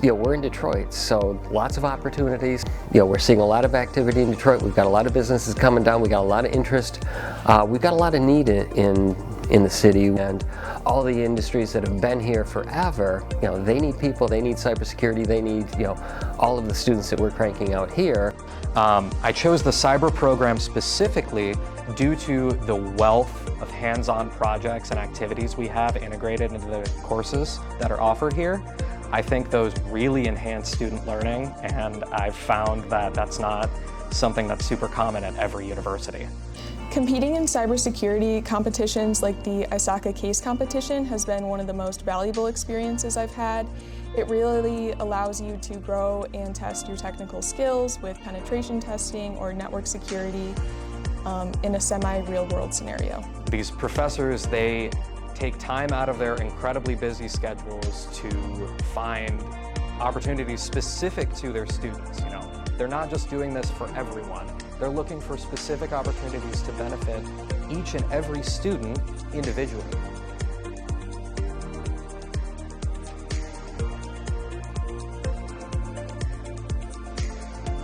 We're in Detroit, so lots of opportunities. We're seeing a lot of activity in Detroit. We've got a lot of businesses coming down. We got a lot of interest. We've got a lot of need in the city, and all the industries that have been here forever, they need people, they need cybersecurity, they need, all of the students that we're cranking out here. I chose the cyber program specifically due to the wealth of hands-on projects and activities we have integrated into the courses that are offered here. I think those really enhance student learning, and I've found that that's not something that's super common at every university. Competing in cybersecurity competitions like the ISACA case competition has been one of the most valuable experiences I've had. It really allows you to grow and test your technical skills with penetration testing or network security in a semi-real world scenario. These professors, they take time out of their incredibly busy schedules to find opportunities specific to their students. They're not just doing this for everyone. They're looking for specific opportunities to benefit each and every student individually.